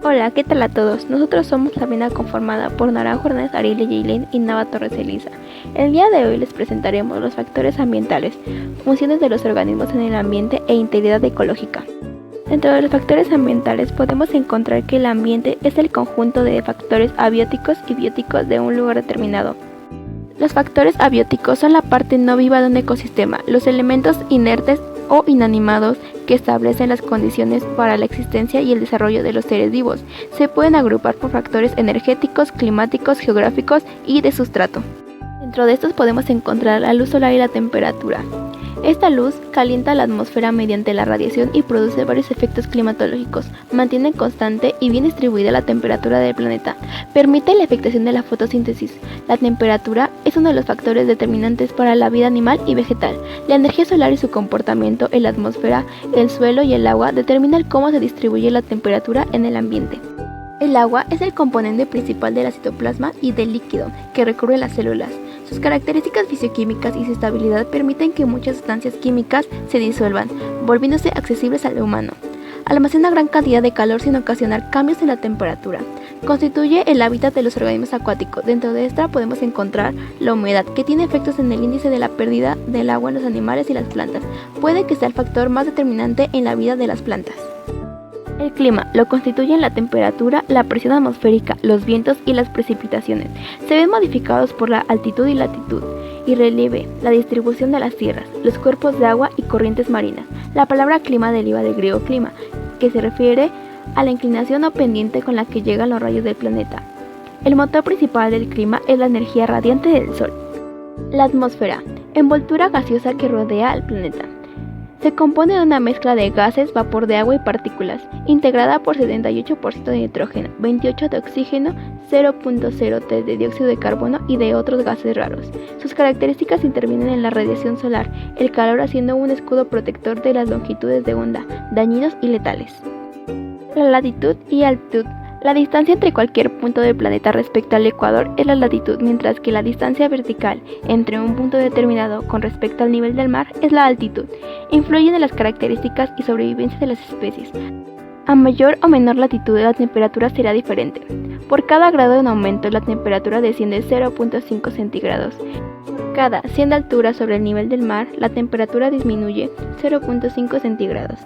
Hola, ¿qué tal a todos? Nosotros somos la banda conformada por Naranjo Hernández, Ariel Yailén y Nava Torres Elisa. El día de hoy les presentaremos los factores ambientales, funciones de los organismos en el ambiente e integridad ecológica. Dentro de los factores ambientales podemos encontrar que el ambiente es el conjunto de factores abióticos y bióticos de un lugar determinado. Los factores abióticos son la parte no viva de un ecosistema, los elementos inertes o inanimados que establecen las condiciones para la existencia y el desarrollo de los seres vivos. Se pueden agrupar por factores energéticos, climáticos, geográficos y de sustrato. Dentro de estos podemos encontrar la luz solar y la temperatura. Esta luz calienta la atmósfera mediante la radiación y produce varios efectos climatológicos, mantiene constante y bien distribuida la temperatura del planeta, permite la afectación de la fotosíntesis. La temperatura es uno de los factores determinantes para la vida animal y vegetal. La energía solar y su comportamiento en la atmósfera, el suelo y el agua determinan cómo se distribuye la temperatura en el ambiente. El agua es el componente principal del citoplasma y del líquido que recubre las células. Sus características fisioquímicas y su estabilidad permiten que muchas sustancias químicas se disuelvan, volviéndose accesibles al humano. Almacena gran cantidad de calor sin ocasionar cambios en la temperatura. Constituye el hábitat de los organismos acuáticos. Dentro de esta podemos encontrar la humedad, que tiene efectos en el índice de la pérdida del agua en los animales y las plantas. Puede que sea el factor más determinante en la vida de las plantas. El clima lo constituyen la temperatura, la presión atmosférica, los vientos y las precipitaciones. Se ven modificados por la altitud y latitud y relieve, la distribución de las tierras, los cuerpos de agua y corrientes marinas. La palabra clima deriva del griego clima, que se refiere a la inclinación o pendiente con la que llegan los rayos del planeta. El motor principal del clima es la energía radiante del Sol. La atmósfera, envoltura gaseosa que rodea al planeta. Se compone de una mezcla de gases, vapor de agua y partículas, integrada por 78% de nitrógeno, 28% de oxígeno, 0.03% de dióxido de carbono y de otros gases raros. Sus características intervienen en la radiación solar, el calor haciendo un escudo protector de las longitudes de onda, dañinos y letales. La latitud y altitud. La distancia entre cualquier punto del planeta respecto al ecuador es la latitud, mientras que la distancia vertical entre un punto determinado con respecto al nivel del mar es la altitud. Influyen en las características y sobrevivencia de las especies. A mayor o menor latitud la temperatura será diferente. Por cada grado en aumento la temperatura desciende 0.5 centígrados. Por cada 100 de altura sobre el nivel del mar la temperatura disminuye 0.5 centígrados.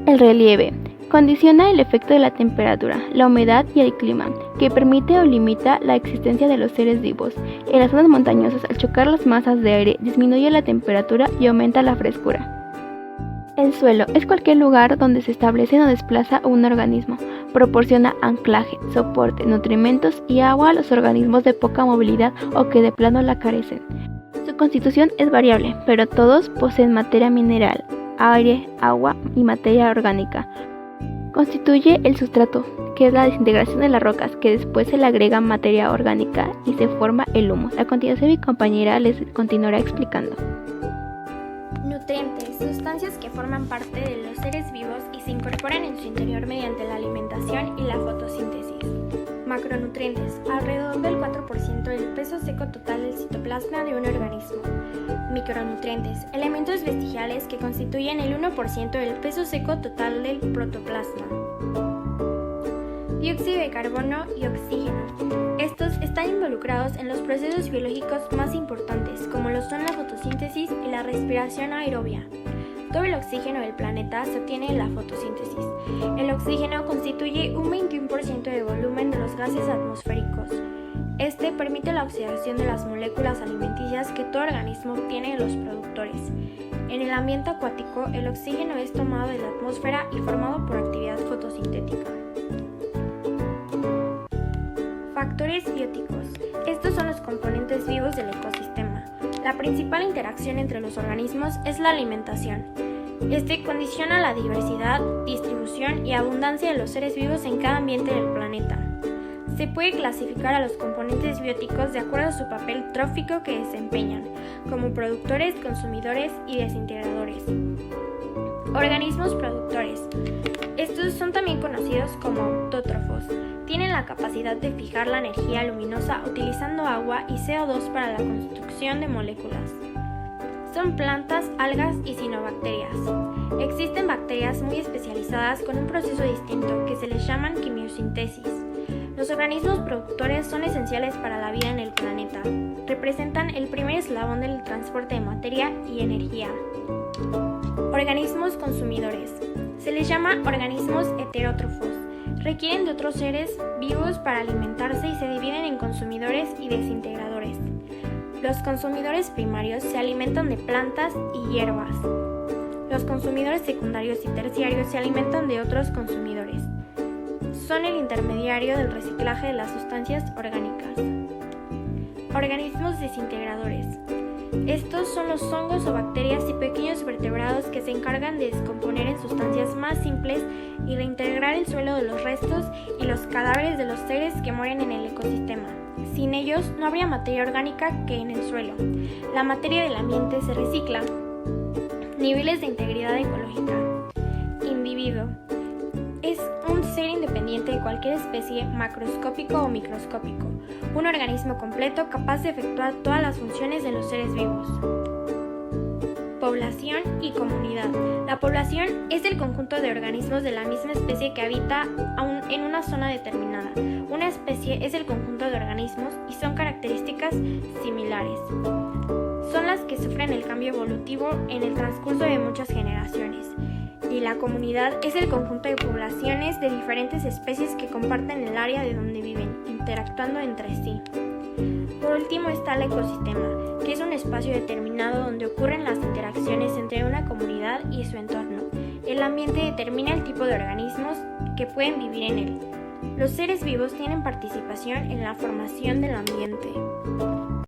El relieve condiciona el efecto de la temperatura, la humedad y el clima, que permite o limita la existencia de los seres vivos. En las zonas montañosas, al chocar las masas de aire, disminuye la temperatura y aumenta la frescura. El suelo es cualquier lugar donde se establece o desplaza un organismo. Proporciona anclaje, soporte, nutrimentos y agua a los organismos de poca movilidad o que de plano la carecen. Su constitución es variable, pero todos poseen materia mineral, aire, agua y materia orgánica. Constituye el sustrato, que es la desintegración de las rocas, que después se le agrega materia orgánica y se forma el humus. A continuación mi compañera les continuará explicando. Nutrientes, sustancias que forman parte de los seres vivos y se incorporan en su interior mediante la alimentación y la fotosíntesis. Macronutrientes, alrededor del 4% del peso seco total del citoplasma de un organismo. Micronutrientes, elementos vestigiales que constituyen el 1% del peso seco total del protoplasma. Dióxido de carbono y oxígeno. Estos están involucrados en los procesos biológicos más importantes, como lo son la fotosíntesis y la respiración aerobia. Todo el oxígeno del planeta se obtiene en la fotosíntesis. El oxígeno constituye un 21% de volumen de los gases atmosféricos. Este permite la oxidación de las moléculas alimenticias que todo organismo obtiene de los productores. En el ambiente acuático, el oxígeno es tomado de la atmósfera y formado por actividad fotosintética. Factores bióticos. Estos son los componentes vivos del ecosistema. La principal interacción entre los organismos es la alimentación. Este condiciona la diversidad, distribución y abundancia de los seres vivos en cada ambiente del planeta. Se puede clasificar a los componentes bióticos de acuerdo a su papel trófico que desempeñan, como productores, consumidores y desintegradores. Organismos productores. Estos son también conocidos como autótrofos. Tienen la capacidad de fijar la energía luminosa utilizando agua y CO2 para la construcción de moléculas. Son plantas, algas y cianobacterias. Existen bacterias muy especializadas con un proceso distinto que se les llaman quimiosintesis. Los organismos productores son esenciales para la vida en el planeta. Representan el primer eslabón del transporte de materia y energía. Organismos consumidores. Se les llama organismos heterótrofos. Requieren de otros seres vivos para alimentarse y se dividen en consumidores y desintegradores. Los consumidores primarios se alimentan de plantas y hierbas. Los consumidores secundarios y terciarios se alimentan de otros consumidores. Son el intermediario del reciclaje de las sustancias orgánicas. Organismos desintegradores. Estos son los hongos o bacterias y pequeños vertebrados que se encargan de descomponer en sustancias más simples y reintegrar el suelo de los restos y los cadáveres de los seres que mueren en el ecosistema. Sin ellos no habría materia orgánica que en el suelo. La materia del ambiente se recicla. Niveles de integridad ecológica. Individuo. Es un ser independiente de cualquier especie, macroscópico o microscópico. Un organismo completo capaz de efectuar todas las funciones de los seres vivos. Población y comunidad. La población es el conjunto de organismos de la misma especie que habita en una zona determinada. Una especie es el conjunto de organismos y son características similares. Son las que sufren el cambio evolutivo en el transcurso de muchas generaciones. Y la comunidad es el conjunto de poblaciones de diferentes especies que comparten el área de donde viven, interactuando entre sí. Por último está el ecosistema, que es un espacio determinado donde ocurren las interacciones entre una comunidad y su entorno. El ambiente determina el tipo de organismos que pueden vivir en él. Los seres vivos tienen participación en la formación del ambiente.